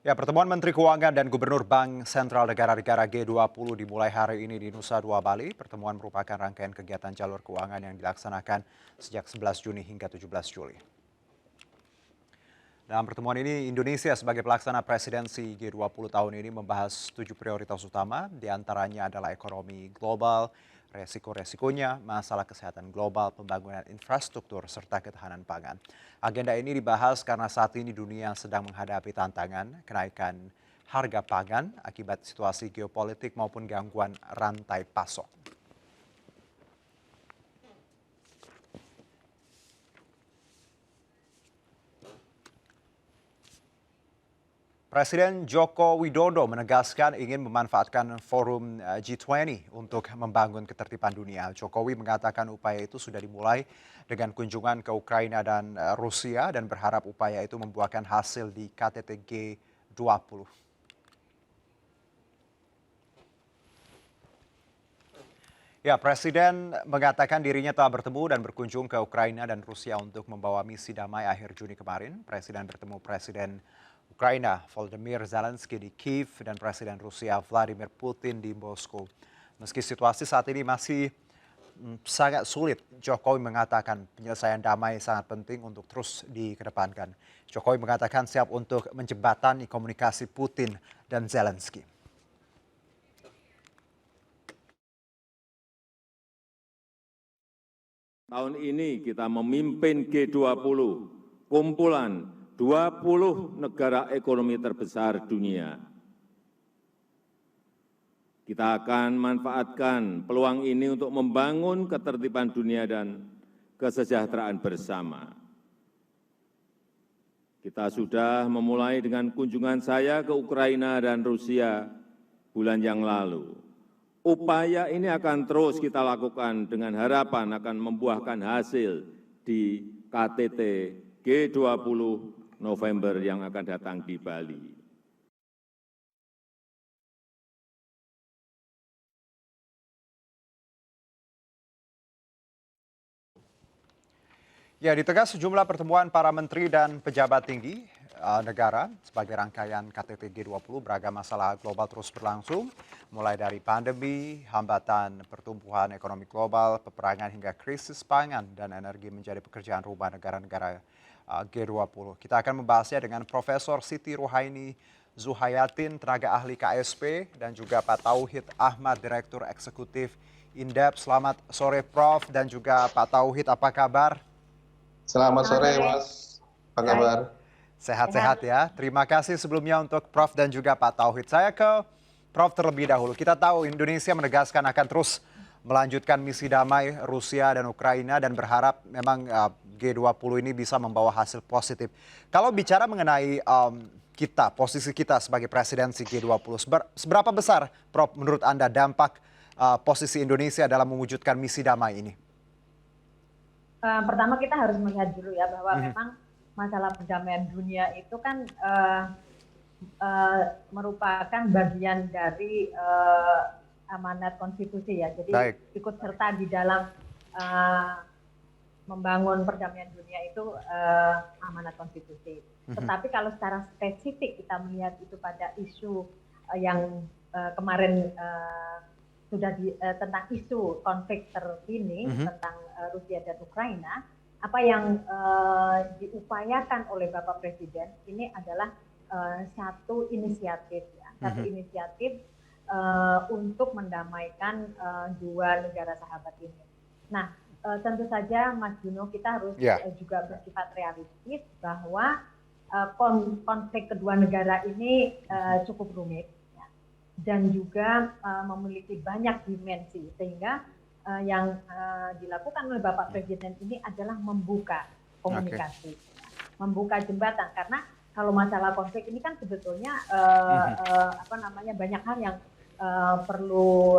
Ya, pertemuan Menteri Keuangan dan Gubernur Bank Sentral negara-negara G20 dimulai hari ini di Nusa Dua Bali. Pertemuan merupakan rangkaian kegiatan jalur keuangan yang dilaksanakan sejak 11 Juni hingga 17 Juli. Dalam pertemuan ini, Indonesia sebagai pelaksana presidensi G20 tahun ini membahas 7 prioritas utama, diantaranya adalah ekonomi global, resiko-resikonya, masalah kesehatan global, pembangunan infrastruktur, serta ketahanan pangan. Agenda ini dibahas karena saat ini dunia sedang menghadapi tantangan kenaikan harga pangan akibat situasi geopolitik maupun gangguan rantai pasok. Presiden Joko Widodo menegaskan ingin memanfaatkan forum G20 untuk membangun ketertiban dunia. Jokowi mengatakan upaya itu sudah dimulai dengan kunjungan ke Ukraina dan Rusia dan berharap upaya itu membuahkan hasil di KTT G20. Ya, Presiden mengatakan dirinya telah bertemu dan berkunjung ke Ukraina dan Rusia untuk membawa misi damai akhir Juni kemarin. Presiden bertemu Presiden Ukraina Volodymyr Zelensky di Kiev dan Presiden Rusia Vladimir Putin di Moskow. Meski situasi saat ini masih sangat sulit, Jokowi mengatakan penyelesaian damai sangat penting untuk terus dikedepankan. Jokowi mengatakan siap untuk menjembatani komunikasi Putin dan Zelensky. Tahun ini kita memimpin G20, kumpulan 20 negara ekonomi terbesar dunia. Kita akan manfaatkan peluang ini untuk membangun ketertiban dunia dan kesejahteraan bersama. Kita sudah memulai dengan kunjungan saya ke Ukraina dan Rusia bulan yang lalu. Upaya ini akan terus kita lakukan dengan harapan akan membuahkan hasil di KTT G20 November yang akan datang di Bali. Ya, di tengah sejumlah pertemuan para menteri dan pejabat tinggi negara sebagai rangkaian KTT G20, beragam masalah global terus berlangsung, mulai dari pandemi, hambatan pertumbuhan ekonomi global, peperangan hingga krisis pangan dan energi menjadi pekerjaan rumah negara-negara G20. Kita akan membahasnya dengan Profesor Siti Ruhaini Zuhayatin, tenaga ahli KSP, dan juga Pak Tauhid Ahmad, Direktur Eksekutif Indef. Selamat sore Prof, dan juga Pak Tauhid, apa kabar? Selamat sore Mas, apa kabar? Sehat-sehat ya. Terima kasih sebelumnya untuk Prof dan juga Pak Tauhid. Saya ke Prof terlebih dahulu. Kita tahu Indonesia menegaskan akan terus melanjutkan misi damai Rusia dan Ukraina dan berharap memang G20 ini bisa membawa hasil positif. Kalau bicara mengenai posisi kita sebagai presidensi G20, seberapa besar Prof menurut Anda dampak posisi Indonesia dalam mewujudkan misi damai ini? Pertama kita harus melihat dulu ya bahwa memang masalah perdamaian dunia itu kan merupakan bagian dari amanat konstitusi ya. Jadi ikut serta di dalam membangun perdamaian dunia itu amanat konstitusi. Tetapi kalau secara spesifik kita melihat itu pada isu yang kemarin sudah tentang isu konflik terkini tentang Rusia dan Ukraina, apa yang diupayakan oleh Bapak Presiden ini adalah satu inisiatif, ya, satu inisiatif untuk mendamaikan dua negara sahabat ini. Nah, tentu saja Mas Juno kita harus juga bersifat realistis bahwa konflik kedua negara ini cukup rumit dan juga memiliki banyak dimensi, sehingga yang dilakukan oleh Bapak Presiden ini adalah membuka komunikasi, membuka jembatan. Karena kalau masalah konflik ini kan sebetulnya banyak hal yang perlu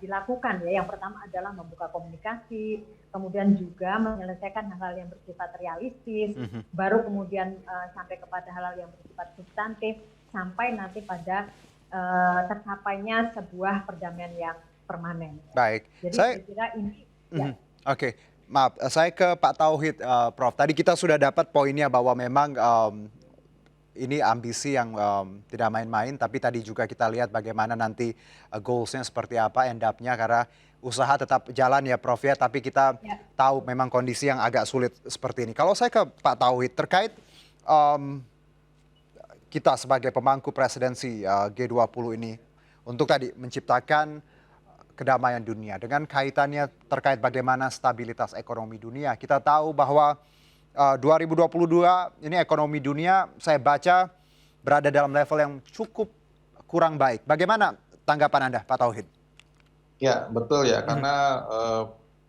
dilakukan ya. Yang pertama adalah membuka komunikasi, kemudian juga menyelesaikan hal-hal yang bersifat realistis, baru kemudian sampai kepada hal-hal yang bersifat substantif, sampai nanti pada tercapainya sebuah perdamaian yang permanen. Baik. Jadi saya kira ini. Oke, maaf. Saya ke Pak Tauhid, Prof. Tadi kita sudah dapat poinnya bahwa memang ini ambisi yang tidak main-main, tapi tadi juga kita lihat bagaimana nanti goals-nya seperti apa, end up-nya, karena usaha tetap jalan ya Prof ya, tapi kita Ya. tahu memang kondisi yang agak sulit seperti ini. Kalau saya ke Pak Tauhid terkait em, kita sebagai pemangku presidensi G20 ini untuk tadi menciptakan kedamaian dunia dengan kaitannya terkait bagaimana stabilitas ekonomi dunia. Kita tahu bahwa 2022 ini ekonomi dunia saya baca berada dalam level yang cukup kurang baik. Bagaimana tanggapan Anda, Pak Tauhid? Ya, betul ya, karena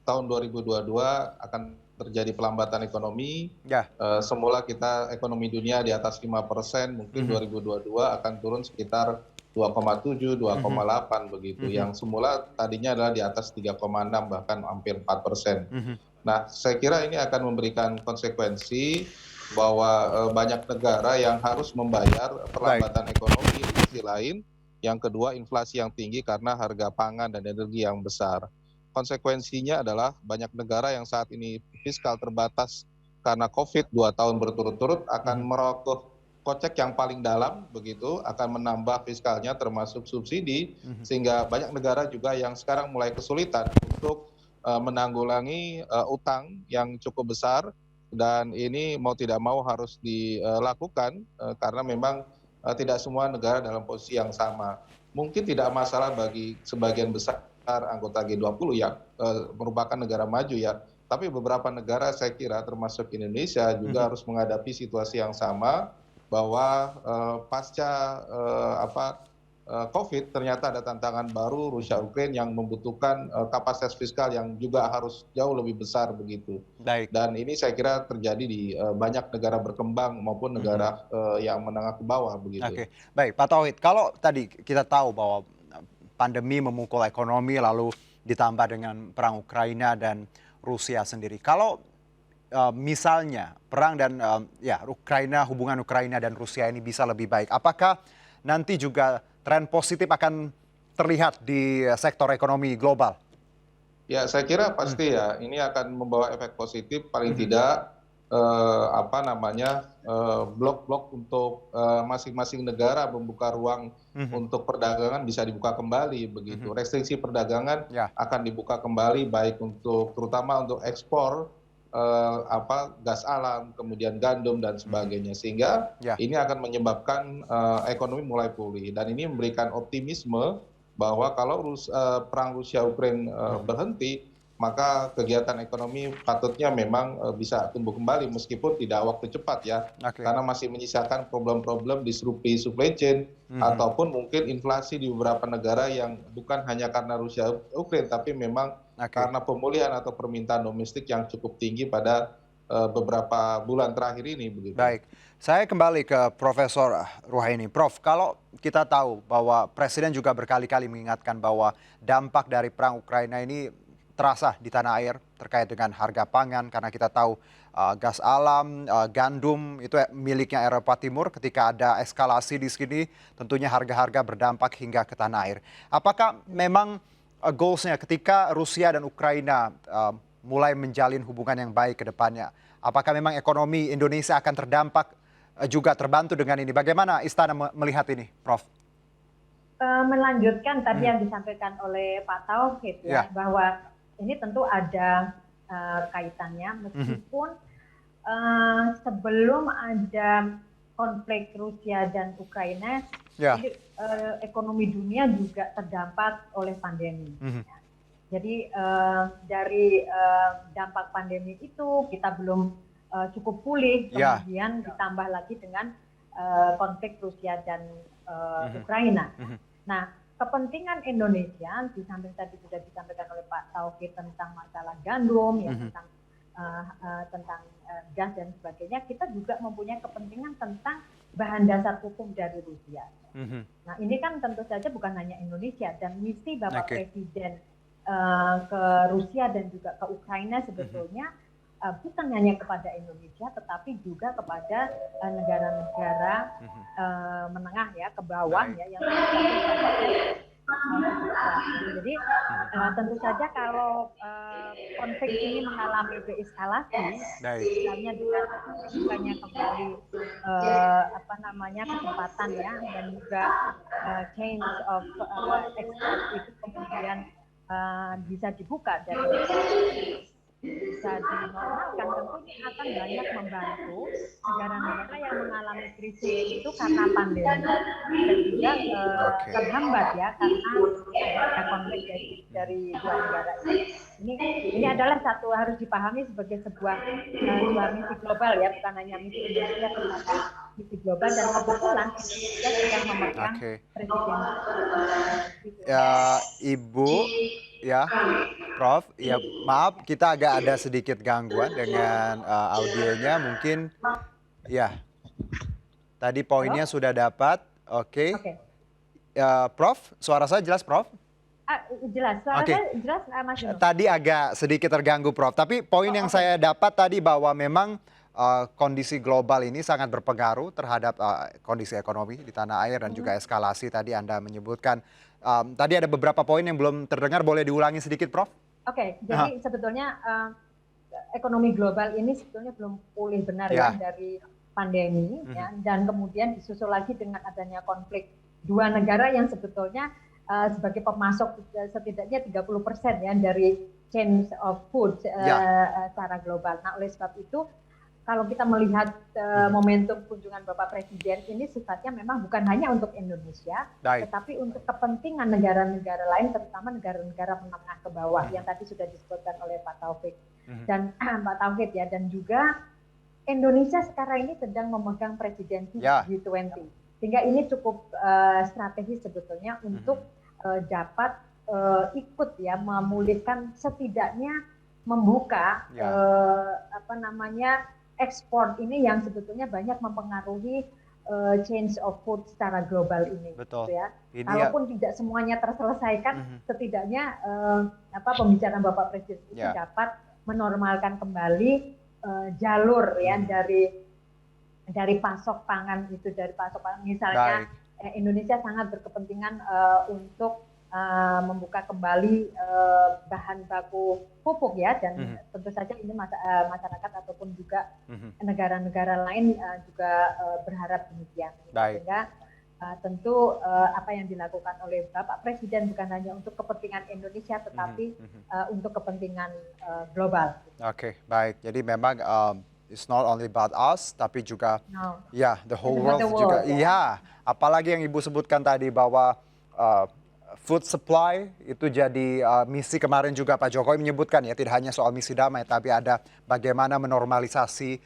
tahun 2022 akan terjadi pelambatan ekonomi. Ya. Semula kita ekonomi dunia di atas 5%, mungkin 2022 akan turun sekitar 2,7, 2,8 begitu. Yang semula tadinya adalah di atas 3,6 bahkan hampir 4%. Nah, saya kira ini akan memberikan konsekuensi bahwa banyak negara yang harus membayar perlambatan ekonomi di sisi lain. Yang kedua, inflasi yang tinggi karena harga pangan dan energi yang besar. Konsekuensinya adalah banyak negara yang saat ini fiskal terbatas karena COVID 2 tahun berturut-turut akan merogoh kocek yang paling dalam begitu, akan menambah fiskalnya termasuk subsidi, sehingga banyak negara juga yang sekarang mulai kesulitan untuk menanggulangi utang yang cukup besar, dan ini mau tidak mau harus dilakukan karena memang tidak semua negara dalam posisi yang sama. Mungkin tidak masalah bagi sebagian besar anggota G20 yang merupakan negara maju ya, tapi beberapa negara saya kira termasuk Indonesia juga harus menghadapi situasi yang sama, bahwa pasca COVID ternyata ada tantangan baru Rusia Ukraine yang membutuhkan kapasitas fiskal yang juga harus jauh lebih besar begitu. Baik. Dan ini saya kira terjadi di banyak negara berkembang maupun negara yang menengah ke bawah begitu. Oke, baik Pak Tauhid. Kalau tadi kita tahu bahwa pandemi memukul ekonomi lalu ditambah dengan perang Ukraina dan Rusia sendiri. Kalau misalnya perang dan hubungan Ukraina dan Rusia ini bisa lebih baik, apakah nanti juga tren positif akan terlihat di sektor ekonomi global? Ya, saya kira pasti ya, ini akan membawa efek positif paling tidak blok-blok untuk masing-masing negara membuka ruang untuk perdagangan bisa dibuka kembali begitu. Restriksi perdagangan akan dibuka kembali baik untuk terutama untuk ekspor gas alam, kemudian gandum dan sebagainya, sehingga ini akan menyebabkan ekonomi mulai pulih, dan ini memberikan optimisme bahwa kalau perang Rusia Ukraine berhenti, maka kegiatan ekonomi patutnya memang bisa tumbuh kembali meskipun tidak waktu cepat ya, karena masih menyisakan problem-problem disrupsi supply chain ataupun mungkin inflasi di beberapa negara yang bukan hanya karena Rusia Ukraine tapi memang karena pemulihan atau permintaan domestik yang cukup tinggi pada beberapa bulan terakhir ini begitu. Baik, saya kembali ke Profesor Ruhaini. Prof, kalau kita tahu bahwa Presiden juga berkali-kali mengingatkan bahwa dampak dari perang Ukraina ini terasa di tanah air terkait dengan harga pangan, karena kita tahu gas alam, gandum itu miliknya Eropa Timur. Ketika ada eskalasi di sini, tentunya harga-harga berdampak hingga ke tanah air. Apakah memang goals-nya ketika Rusia dan Ukraina mulai menjalin hubungan yang baik ke depannya, apakah memang ekonomi Indonesia akan terdampak juga terbantu dengan ini? Bagaimana Istana melihat ini, Prof? Melanjutkan tadi yang disampaikan oleh Pak Tauhid ya, bahwa ini tentu ada kaitannya meskipun sebelum ada konflik Rusia dan Ukraina, jadi, ekonomi dunia juga terdampak oleh pandemi. Jadi dari dampak pandemi itu kita belum cukup pulih, kemudian ditambah lagi dengan konflik Rusia dan Ukraina. Nah, kepentingan Indonesia di samping tadi sudah disampaikan oleh Pak Tauhid tentang masalah gandum, ya, tentang gas dan sebagainya, kita juga mempunyai kepentingan tentang bahan dasar pupuk dari Rusia. Nah, ini kan tentu saja bukan hanya Indonesia, dan misi Bapak Presiden ke Rusia dan juga ke Ukraina sebetulnya bukan hanya kepada Indonesia, tetapi juga kepada negara-negara menengah ya, ke bawah ya, yang Jadi tentu saja kalau konflik ini mengalami deeskalasi, Baik. misalnya dengan bukannya kembali kesempatan ya, dan juga change of export itu kemudian bisa dibuka dan bisa dinormalkan, tentu ini akan banyak membantu negara-negara yang mengalami krisis itu karena pandemi dan juga terhambat ya karena ada konflik dari dua negara ini. Ini adalah satu harus dipahami sebagai sebuah misi global ya, bukan hanya misi Indonesia tetapi misi global, dan kebetulan Indonesia sedang memegang presidensi. Ya, Ibu, ya, Prof, ya maaf kita agak ada sedikit gangguan dengan audionya mungkin, ya. Tadi poinnya sudah dapat, oke. Prof, suara saya jelas, Prof? Jelas, suara saya jelas, Mas Juno. Tadi agak sedikit terganggu, Prof. Tapi poin yang saya dapat tadi bahwa memang kondisi global ini sangat berpengaruh terhadap kondisi ekonomi di tanah air dan juga eskalasi tadi Anda menyebutkan. Tadi ada beberapa poin yang belum terdengar, boleh diulangi sedikit, Prof? Oke, jadi sebetulnya ekonomi global ini sebetulnya belum pulih benar ya dari pandemi, ya, dan kemudian disusul lagi dengan adanya konflik dua negara yang sebetulnya sebagai pemasok setidaknya 30% ya dari chain of food secara global. Nah, oleh sebab itu kalau kita melihat momentum kunjungan Bapak Presiden ini sifatnya memang bukan hanya untuk Indonesia, tetapi untuk kepentingan negara-negara lain, terutama negara-negara menengah ke bawah yang tadi sudah disebutkan oleh Pak Taufik dan Pak Tauhid ya, dan juga Indonesia sekarang ini sedang memegang presidensi G20, sehingga ini cukup strategis sebetulnya untuk dapat ikut ya memulihkan, setidaknya membuka ekspor ini yang sebetulnya banyak mempengaruhi change of food secara global ini. Betul. Gitu ya. Kalaupun tidak semuanya terselesaikan, setidaknya pembicaraan Bapak Presiden itu dapat menormalkan kembali jalur ya dari pasok pangan itu, dari pasok pangan misalnya Indonesia sangat berkepentingan untuk membuka kembali bahan baku pupuk ya, dan tentu saja ini masyarakat ataupun juga negara-negara lain juga berharap demikian. Sehingga tentu apa yang dilakukan oleh Bapak Presiden bukan hanya untuk kepentingan Indonesia tetapi untuk kepentingan global. Oke, baik. Jadi memang it's not only about us, tapi juga the whole world juga. Iya, apalagi yang Ibu sebutkan tadi bahwa food supply itu jadi misi kemarin juga Pak Jokowi menyebutkan ya, tidak hanya soal misi damai, tapi ada bagaimana menormalisasi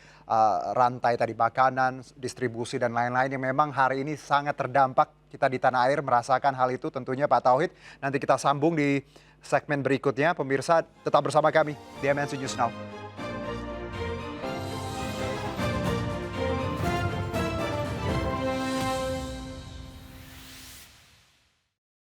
rantai tadi makanan, distribusi dan lain-lain yang memang hari ini sangat terdampak. Kita di tanah air merasakan hal itu tentunya Pak Tauhid. Nanti kita sambung di segmen berikutnya. Pemirsa tetap bersama kami di MNC News Now.